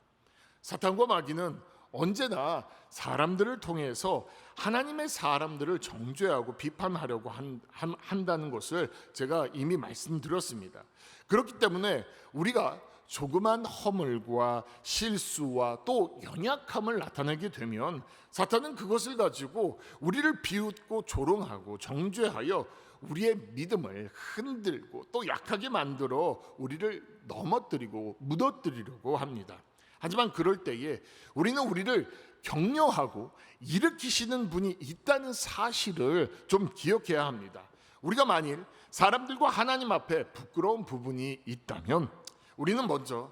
사탄과 마귀는 언제나 사람들을 통해서 하나님의 사람들을 정죄하고 비판하려고 한다는 것을 제가 이미 말씀드렸습니다. 그렇기 때문에 우리가 조그만 허물과 실수와 또 연약함을 나타내게 되면 사탄은 그것을 가지고 우리를 비웃고 조롱하고 정죄하여 우리의 믿음을 흔들고 또 약하게 만들어 우리를 넘어뜨리고 무너뜨리려고 합니다. 하지만 그럴 때에 우리는 우리를 격려하고 일으키시는 분이 있다는 사실을 좀 기억해야 합니다. 우리가 만일 사람들과 하나님 앞에 부끄러운 부분이 있다면 우리는 먼저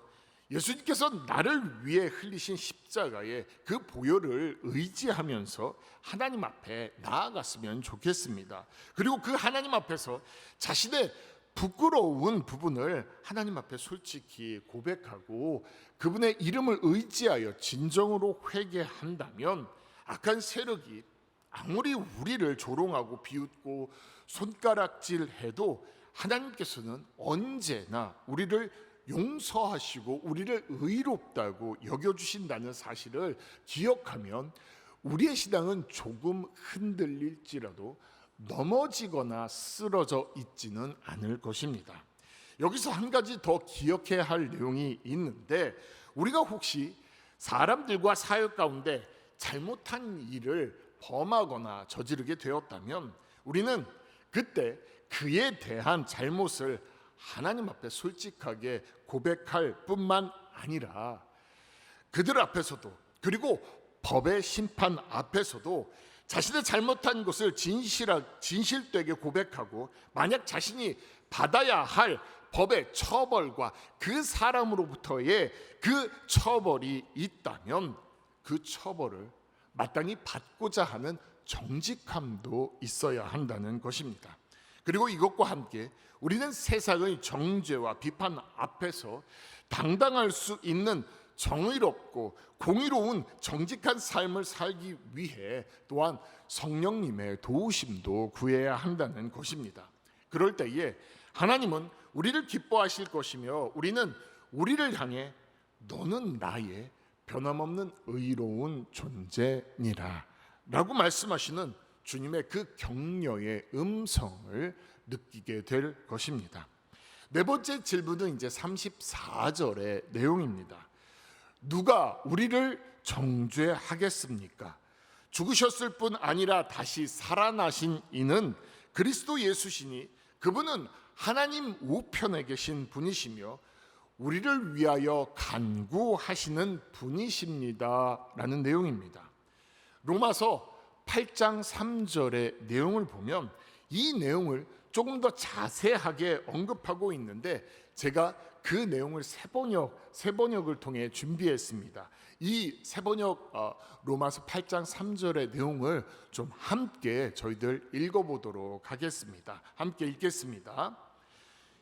예수님께서 나를 위해 흘리신 십자가의 그 보혈을 의지하면서 하나님 앞에 나아갔으면 좋겠습니다. 그리고 그 하나님 앞에서 자신의 부끄러운 부분을 하나님 앞에 솔직히 고백하고 그분의 이름을 의지하여 진정으로 회개한다면 악한 세력이 아무리 우리를 조롱하고 비웃고 손가락질해도 하나님께서는 언제나 우리를 용서하시고 우리를 의롭다고 여겨주신다는 사실을 기억하면 우리의 신앙은 조금 흔들릴지라도 넘어지거나 쓰러져 있지는 않을 것입니다. 여기서 한 가지 더 기억해야 할 내용이 있는데, 우리가 혹시 사람들과 사역 가운데 잘못한 일을 범하거나 저지르게 되었다면 우리는 그때 그에 대한 잘못을 하나님 앞에 솔직하게 고백할 뿐만 아니라 그들 앞에서도, 그리고 법의 심판 앞에서도 자신의 잘못한 것을 진실되게 고백하고, 만약 자신이 받아야 할 법의 처벌과 그 사람으로부터의 그 처벌이 있다면 그 처벌을 마땅히 받고자 하는 정직함도 있어야 한다는 것입니다. 그리고 이것과 함께 우리는 세상의 정죄와 비판 앞에서 당당할 수 있는 정의롭고 공의로운 정직한 삶을 살기 위해 또한 성령님의 도우심도 구해야 한다는 것입니다. 그럴 때에 하나님은 우리를 기뻐하실 것이며 우리는 우리를 향해 너는 나의 변함없는 의로운 존재니라 라고 말씀하시는 주님의 그 격려의 음성을 느끼게 될 것입니다. 네 번째 질문은 이제 34절의 내용입니다. 누가 우리를 정죄하겠습니까? 죽으셨을 뿐 아니라 다시 살아나신 이는 그리스도 예수시니 그분은 하나님 우편에 계신 분이시며 우리를 위하여 간구하시는 분이십니다 라는 내용입니다. 로마서 8장 3절의 내용을 보면 이 내용을 조금 더 자세하게 언급하고 있는데 제가 그 내용을 새 번역을 통해 준비했습니다. 이 새 번역 로마서 8장 3절의 내용을 좀 함께 저희들 읽어보도록 하겠습니다. 함께 읽겠습니다.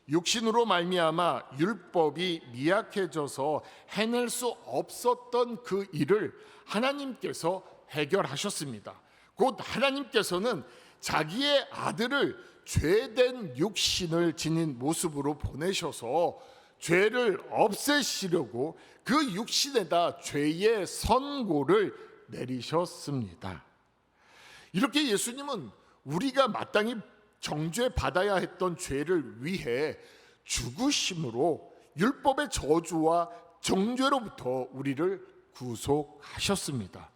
육신으로 말미암아 율법이 미약해져서 해낼 수 없었던 그 일을 하나님께서 해결하셨습니다. 곧 하나님께서는 자기의 아들을 죄된 육신을 지닌 모습으로 보내셔서 죄를 없애시려고 그 육신에다 죄의 선고를 내리셨습니다. 이렇게 예수님은 우리가 마땅히 정죄받아야 했던 죄를 위해 죽으심으로 율법의 저주와 정죄로부터 우리를 구속하셨습니다.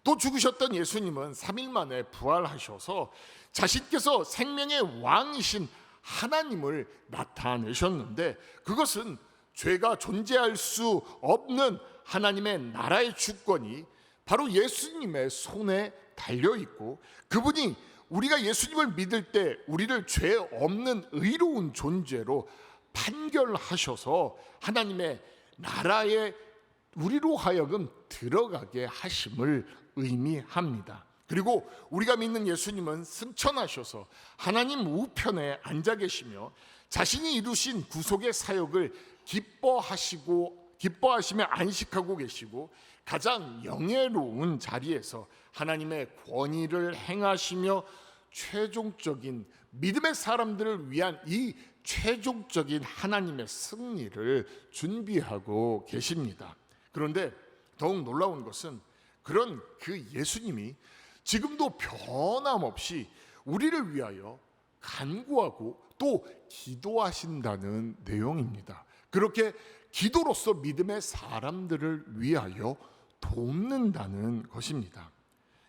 또 죽으셨던 예수님은 3일 만에 부활하셔서 자신께서 생명의 왕이신 하나님을 나타내셨는데 그것은 죄가 존재할 수 없는 하나님의 나라의 주권이 바로 예수님의 손에 달려있고 그분이 우리가 예수님을 믿을 때 우리를 죄 없는 의로운 존재로 판결하셔서 하나님의 나라에 우리로 하여금 들어가게 하심을 의미합니다. 그리고 우리가 믿는 예수님은 승천하셔서 하나님 우편에 앉아 계시며 자신이 이루신 구속의 사역을 기뻐하시며 안식하고 계시고 가장 영예로운 자리에서 하나님의 권위를 행하시며 최종적인 믿음의 사람들을 위한 이 최종적인 하나님의 승리를 준비하고 계십니다. 그런데 더욱 놀라운 것은 그런 그 예수님이 지금도 변함없이 우리를 위하여 간구하고 또 기도하신다는 내용입니다. 그렇게 기도로서 믿음의 사람들을 위하여 돕는다는 것입니다.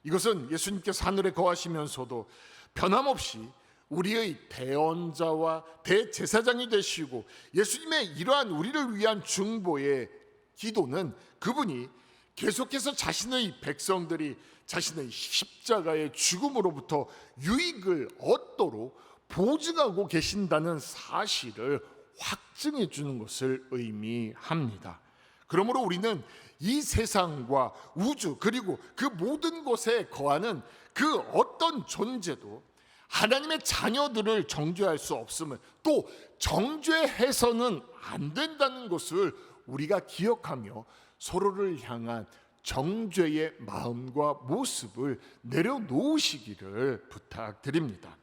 이것은 예수님께서 하늘에 거하시면서도 변함없이 우리의 대언자와 대제사장이 되시고 예수님의 이러한 우리를 위한 중보의 기도는 그분이 계속해서 자신의 백성들이 자신의 십자가의 죽음으로부터 유익을 얻도록 보증하고 계신다는 사실을 확증해 주는 것을 의미합니다. 그러므로 우리는 이 세상과 우주 그리고 그 모든 곳에 거하는 그 어떤 존재도 하나님의 자녀들을 정죄할 수 없음을 또 정죄해서는 안 된다는 것을 우리가 기억하며 서로를 향한 정죄의 마음과 모습을 내려놓으시기를 부탁드립니다.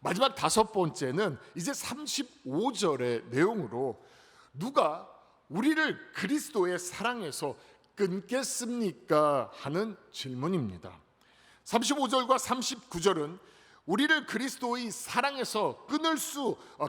마지막 다섯 번째는 이제 35절의 내용으로 누가 우리를 그리스도의 사랑에서 끊겠습니까? 하는 질문입니다. 35절과 39절은 우리를 그리스도의 사랑에서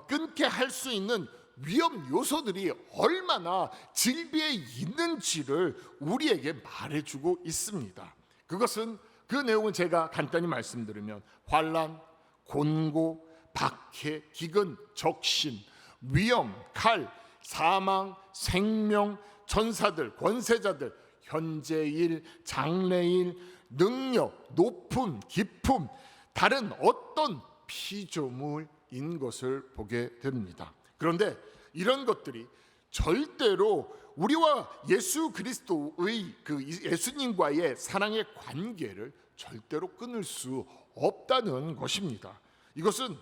끊게 할 수 있는 위험 요소들이 얼마나 질비해 있는지를 우리에게 말해주고 있습니다. 그것은 그 내용은 제가 간단히 말씀드리면 환난, 곤고, 박해, 기근, 적신, 위험, 칼, 사망, 생명, 천사들, 권세자들, 현재일, 장래일, 능력, 높음, 깊음, 다른 어떤 피조물인 것을 보게 됩니다. 그런데 이런 것들이 절대로 우리와 예수 그리스도의 그 예수님과의 사랑의 관계를 절대로 끊을 수 없다는 것입니다. 이것은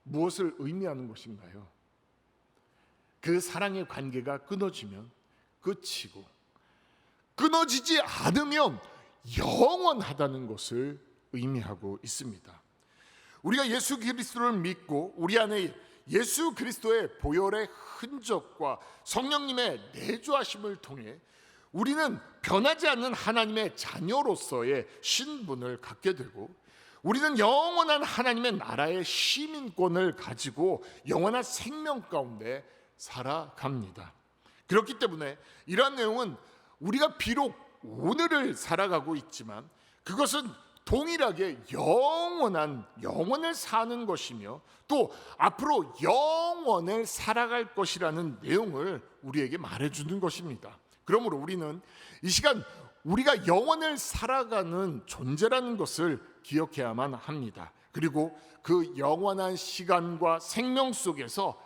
무엇을 의미하는 것인가요? 그 사랑의 관계가 끊어지면 끝이고 끊어지지 않으면 영원하다는 것을 의미하고 있습니다. 우리가 예수 그리스도를 믿고 우리 안에 예수 그리스도의 보혈의 흔적과 성령님의 내주하심을 통해 우리는 변하지 않는 하나님의 자녀로서의 신분을 갖게 되고, 우리는 영원한 하나님의 나라의 시민권을 가지고 영원한 생명 가운데 살아갑니다. 그렇기 때문에 이러한 내용은 우리가 비록 오늘을 살아가고 있지만 그것은 동일하게 영원을 사는 것이며 또 앞으로 영원을 살아갈 것이라는 내용을 우리에게 말해주는 것입니다. 그러므로 우리는 이 시간 우리가 영원을 살아가는 존재라는 것을 기억해야만 합니다. 그리고 그 영원한 시간과 생명 속에서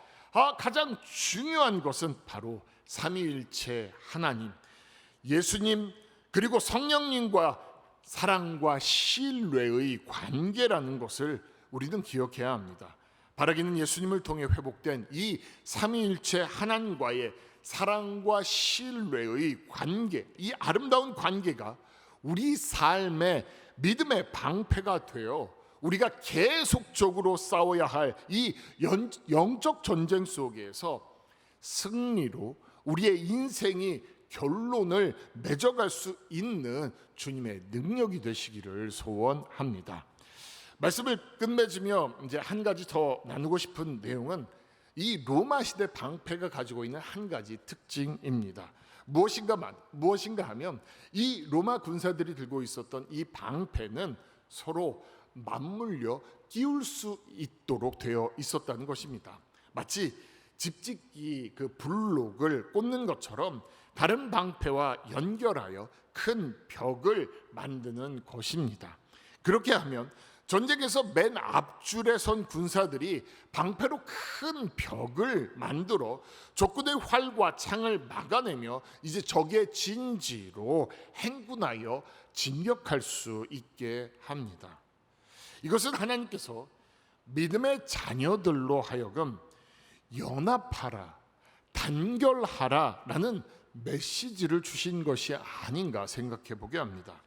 가장 중요한 것은 바로 삼위일체 하나님, 예수님 그리고 성령님과 사랑과 신뢰의 관계라는 것을 우리는 기억해야 합니다. 바라기는 예수님을 통해 회복된 이 삼위일체 하나님과의 사랑과 신뢰의 관계, 이 아름다운 관계가 우리 삶의 믿음의 방패가 되어 우리가 계속적으로 싸워야 할 이 영적 전쟁 속에서 승리로 우리의 인생이 결론을 맺어갈 수 있는 주님의 능력이 되시기를 소원합니다. 말씀을 끝맺으며 이제 한 가지 더 나누고 싶은 내용은 이 로마 시대 방패가 가지고 있는 한 가지 특징입니다. 무엇인가 하면 이 로마 군사들이 들고 있었던 이 방패는 서로 맞물려 끼울 수 있도록 되어 있었다는 것입니다. 마치 집짓기 그 블록을 꽂는 것처럼 다른 방패와 연결하여 큰 벽을 만드는 것입니다. 그렇게 하면 전쟁에서 맨 앞줄에 선 군사들이 방패로 큰 벽을 만들어 적군의 활과 창을 막아내며 이제 적의 진지로 행군하여 진격할 수 있게 합니다. 이것은 하나님께서 믿음의 자녀들로 하여금 연합하라, 단결하라라는 메시지를 주신 것이 아닌가 생각해 보게 합니다.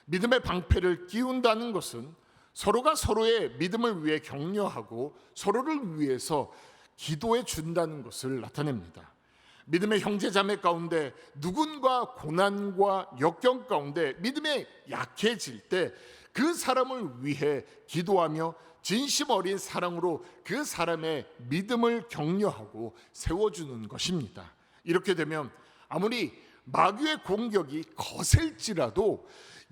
믿음의 방패를 끼운다는 것은 서로가 서로의 믿음을 위해 격려하고 서로를 위해서 기도해 준다는 것을 나타냅니다. 믿음의 형제자매 가운데 누군가 고난과 역경 가운데 믿음에 약해질 때 그 사람을 위해 기도하며 진심 어린 사랑으로 그 사람의 믿음을 격려하고 세워주는 것입니다. 이렇게 되면 아무리 마귀의 공격이 거셀지라도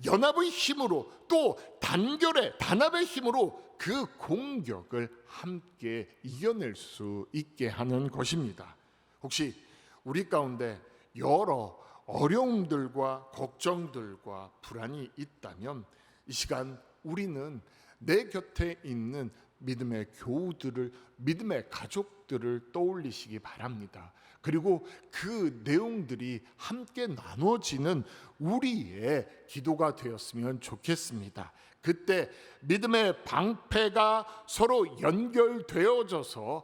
연합의 힘으로 또 단합의 힘으로 그 공격을 함께 이겨낼 수 있게 하는 것입니다. 혹시 우리 가운데 여러 어려움들과 걱정들과 불안이 있다면 이 시간 우리는 내 곁에 있는 믿음의 교우들을, 믿음의 가족들을 떠올리시기 바랍니다. 그리고 그 내용들이 함께 나눠지는 우리의 기도가 되었으면 좋겠습니다. 그때 믿음의 방패가 서로 연결되어져서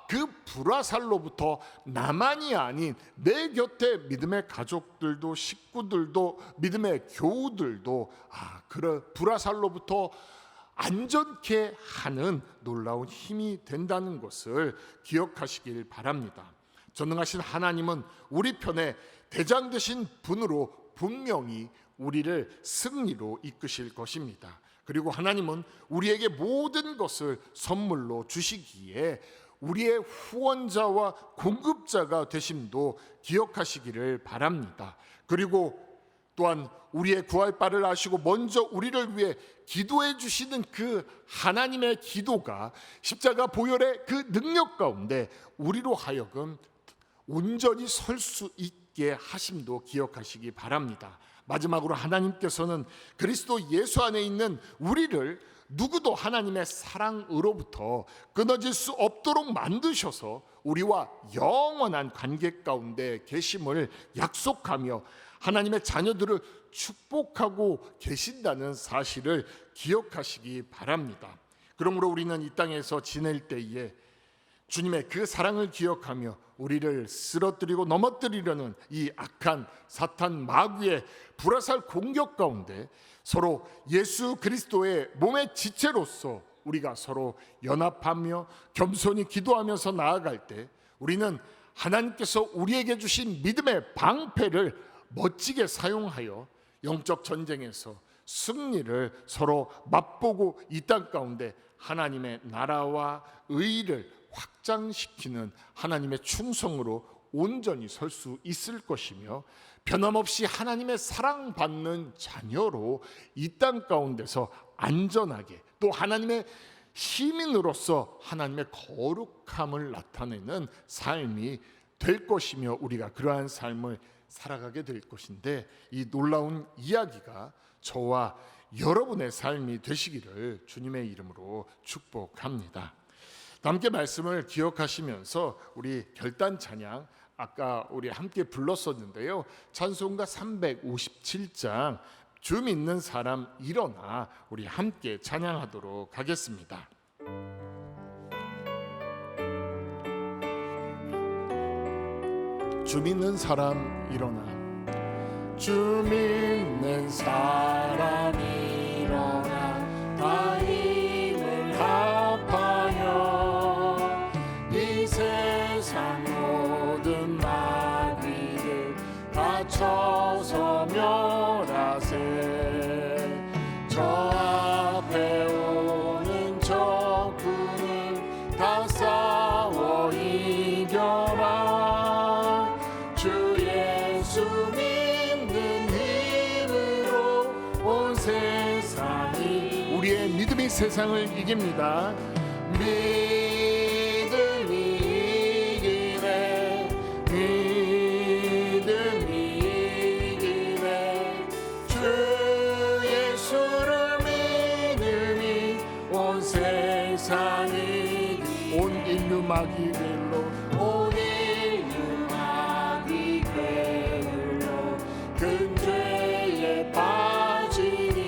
그 불화살로부터 나만이 아닌 내 곁에 믿음의 가족들도 식구들도 믿음의 교우들도 그런 불화살로부터 안전케 하는 놀라운 힘이 된다는 것을 기억하시길 바랍니다. 전능하신 하나님은 우리 편에 대장 되신 분으로 분명히 우리를 승리로 이끄실 것입니다. 그리고 하나님은 우리에게 모든 것을 선물로 주시기에 우리의 후원자와 공급자가 되심도 기억하시기를 바랍니다. 그리고 또한 우리의 구할 바를 아시고 먼저 우리를 위해 기도해 주시는 그 하나님의 기도가 십자가 보혈의 그 능력 가운데 우리로 하여금 온전히 설 수 있게 하심도 기억하시기 바랍니다. 마지막으로 하나님께서는 그리스도 예수 안에 있는 우리를 누구도 하나님의 사랑으로부터 끊어질 수 없도록 만드셔서 우리와 영원한 관계 가운데 계심을 약속하며 하나님의 자녀들을 축복하고 계신다는 사실을 기억하시기 바랍니다. 그러므로 우리는 이 땅에서 지낼 때에 주님의 그 사랑을 기억하며 우리를 쓰러뜨리고 넘어뜨리려는 이 악한 사탄 마귀의 불화살 공격 가운데 서로 예수 그리스도의 몸의 지체로서 우리가 서로 연합하며 겸손히 기도하면서 나아갈 때 우리는 하나님께서 우리에게 주신 믿음의 방패를 멋지게 사용하여 영적 전쟁에서 승리를 서로 맛보고 이 땅 가운데 하나님의 나라와 의를 확장시키는 하나님의 충성으로 온전히 설 수 있을 것이며, 변함없이 하나님의 사랑받는 자녀로 이 땅 가운데서 안전하게, 또 하나님의 시민으로서 하나님의 거룩함을 나타내는 삶이 될 것이며, 우리가 그러한 삶을 살아가게 될 것인데, 이 놀라운 이야기가 저와 여러분의 삶이 되시기를 주님의 이름으로 축복합니다. 함께 말씀을 기억하시면서 우리 결단 찬양, 아까 우리 함께 불렀었는데요, 찬송가 357장 주 믿는 사람 일어나, 우리 함께 찬양하도록 하겠습니다. 주 믿는 사람 일어나, 주 믿는 사람 일어나, 다 힘을 합하여 이 세상 모든 마귀를 다 쳐서 멸하세. 저 앞에 오는 적군을 다 싸워 이겨라. 주 예수 믿는 힘으로 온 세상이, 우리의 믿음이 세상을 이깁니다. 믿음이 이기네, 믿음이 이기네. 주 예수를 믿음이 온 세상이, 온 인류 마귀들로, 온 인류 마귀들로 큰 죄에 빠지니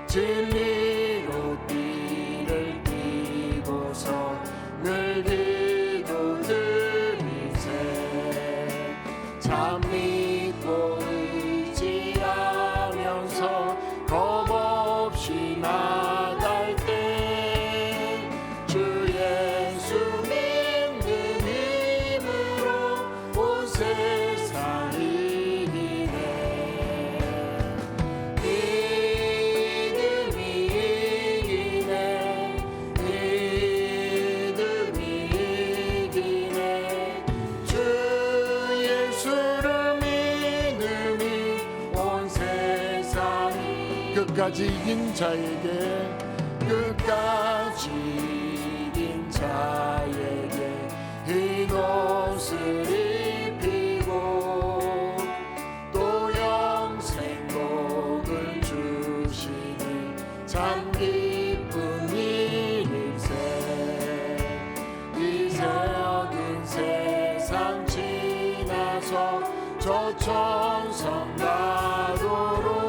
진리로 띠를 띠고서 늘 기도 드리세. 참 믿고 의지하면서 겁없이 나갈 때 주 예수 믿는 힘으로 온 세상이 이기네. 믿음이 이기네, 믿음이 이기네. 주 예수를 믿음이 온 세상이, 끝까지 이긴 자에게, 끝까지 이긴 자에게 흰 옷을 입히고 또 영생복을 주시니 참 기쁜 일일세. 이제 어두운 세상 지나서 저 천성 가도록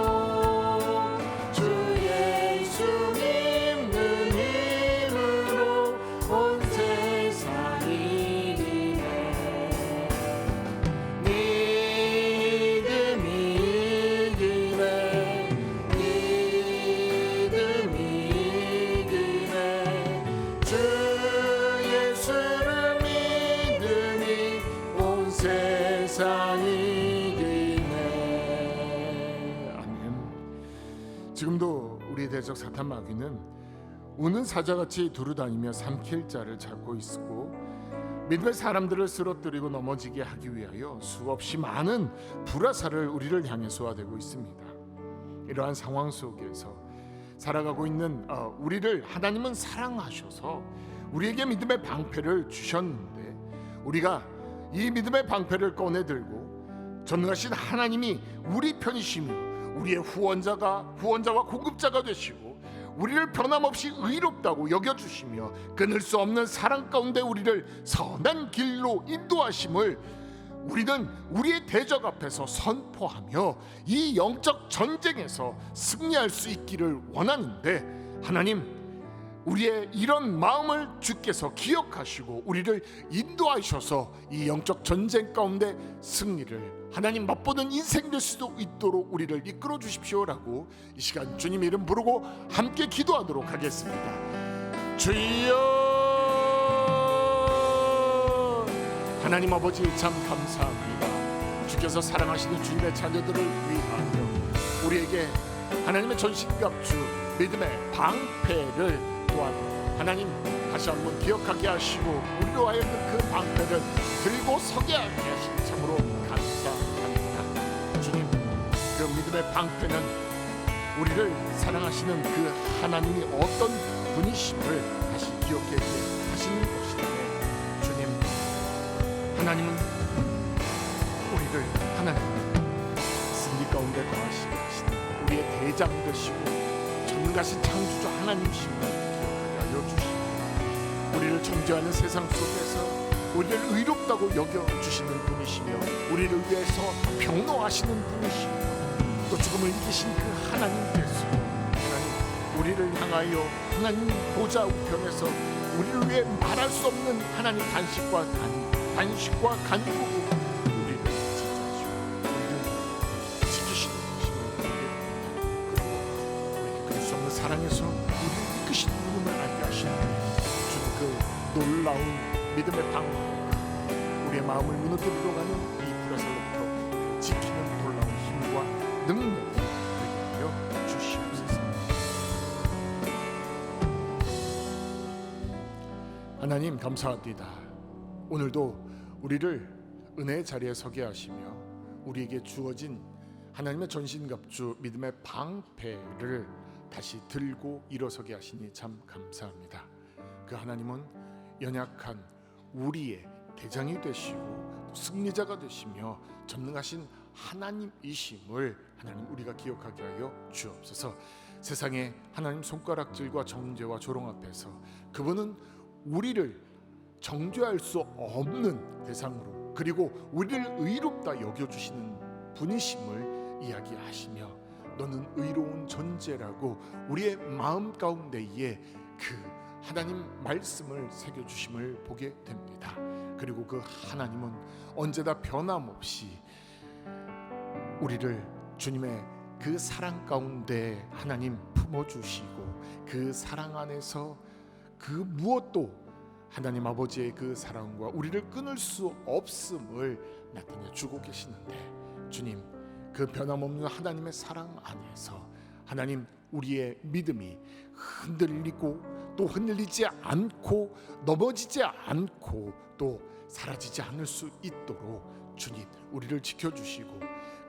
주 예수 믿는 힘으로 온 세상이 이기네. 믿음이 이기네, 믿음이 이기네. 주 예수를 믿음이 온 세상이 이기네. 아멘. 지금도 우리 대적 사탄 마귀는 우는 사자같이 두루다니며 삼킬 자를 찾고 있고, 믿음의 사람들을 쓰러뜨리고 넘어지게 하기 위하여 수없이 많은 불화살을 우리를 향해 쏘아대고 있습니다. 이러한 상황 속에서 살아가고 있는 우리를 하나님은 사랑하셔서 우리에게 믿음의 방패를 주셨는데, 우리가 이 믿음의 방패를 꺼내들고 전능하신 하나님이 우리 편이시며 우리의 후원자와 공급자가 되시고 우리를 변함없이 의롭다고 여겨주시며 끊을 수 없는 사랑 가운데 우리를 선한 길로 인도하심을 우리는 우리의 대적 앞에서 선포하며 이 영적 전쟁에서 승리할 수 있기를 원하는데, 하나님, 우리의 이런 마음을 주께서 기억하시고 우리를 인도하셔서 이 영적 전쟁 가운데 승리를 하나님 맛보는 인생 될 수도 있도록 우리를 이끌어 주십시오라고 이 시간 주님 이름 부르고 함께 기도하도록 하겠습니다. 주여, 하나님 아버지 참 감사합니다. 주께서 사랑하시는 주님의 자녀들을 위하여 우리에게 하나님의 전신갑주 믿음의 방패를 또한 하나님 다시 한번 기억하게 하시고 우리로 하여금 그 방패를 들고 서게 하게 하시니 참으로 감사합니다. 주님, 그 믿음의 방패는 우리를 사랑하시는 그 하나님이 어떤 분이심을 다시 기억하게 하시는 것인데, 주님, 하나님은 우리를 하나님 승리 가운데 거하시게 하시는 우리의 대장 되시고 전능하신 창조주 하나님이심을 기억하게 하여 주시고 우리를 정죄하는 세상 속에서 우리를 의롭다고 여겨주시는 분이시며 우리를 위해서 병노하시는 분이시며 또 죽음을 이기신 그 하나님께서 하나님 우리를 향하여 하나님 보좌 우편에서 우리를 위해 말할 수 없는 하나님 단식과 간구로 우리를 지켜주시고 우리를 지키시는 분이시며 그리고 우리에게 그릴 수 없는 사랑에서 우리를 이끄시는 분임을 알게 하시는 주는 그 놀라운 믿음의 방패, 우리의 마음을 무너뜨리러 가는 이 불화살로부터 지키는 놀라운 힘과 능력을 되게 하여 주시옵소서. 하나님 감사합니다. 오늘도 우리를 은혜의 자리에 서게 하시며 우리에게 주어진 하나님의 전신갑주 믿음의 방패를 다시 들고 일어서게 하시니 참 감사합니다. 그 하나님은 연약한 우리의 대장이 되시고 또 승리자가 되시며 전능하신 하나님이심을 하나님 우리가 기억하게 하여 주옵소서. 세상의 하나님 손가락질과 정죄와 조롱 앞에서 그분은 우리를 정죄할 수 없는 대상으로 그리고 우리를 의롭다 여겨주시는 분이심을 이야기하시며 너는 의로운 존재라고 우리의 마음 가운데에 그 하나님 말씀을 새겨주심을 보게 됩니다. 그리고 그 하나님은 언제나 변함없이 우리를 주님의 그 사랑 가운데 하나님 품어주시고 그 사랑 안에서 그 무엇도 하나님 아버지의 그 사랑과 우리를 끊을 수 없음을 나타내 주고 계시는데 주님 그 변함없는 하나님의 사랑 안에서 하나님 우리의 믿음이 흔들리고 또 흔들리지 않고 넘어지지 않고 또 사라지지 않을 수 있도록 주님 우리를 지켜주시고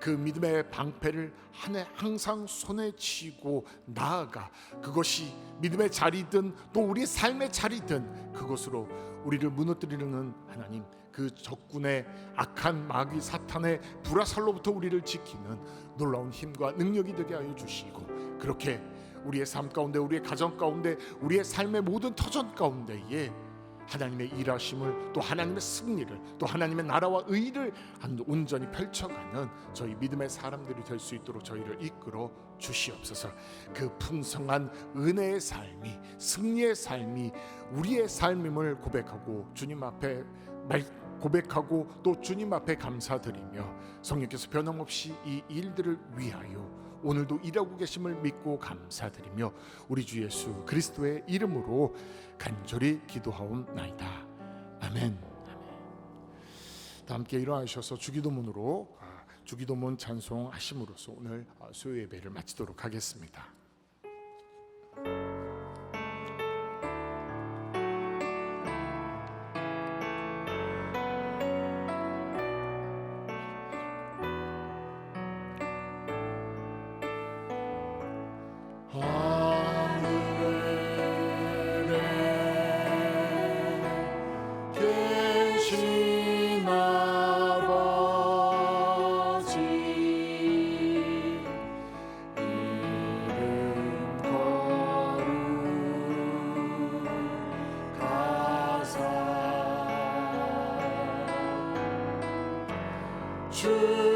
그 믿음의 방패를 항상 손에 쥐고 나아가 그것이 믿음의 자리든 또 우리의 삶의 자리든 그것으로 우리를 무너뜨리는 하나님 그 적군의 악한 마귀 사탄의 불화살로부터 우리를 지키는 놀라운 힘과 능력이 되게 하여 주시고 그렇게 우리의 삶 가운데 우리의 가정 가운데 우리의 삶의 모든 터전 가운데에 하나님의 일하심을 또 하나님의 승리를 또 하나님의 나라와 의를 온전히 펼쳐가는 저희 믿음의 사람들이 될 수 있도록 저희를 이끌어 주시옵소서. 그 풍성한 은혜의 삶이 승리의 삶이 우리의 삶임을 고백하고 주님 앞에 고백하고 또 주님 앞에 감사드리며 성령께서 변함없이 이 일들을 위하여 오늘도 일하고 계심을 믿고 감사드리며 우리 주 예수 그리스도의 이름으로 간절히 기도하옵나이다. 아멘. 다 함께 일어나셔서 주기도문으로 주기도문 찬송하심으로써 오늘 수요 예배를 마치도록 하겠습니다. 주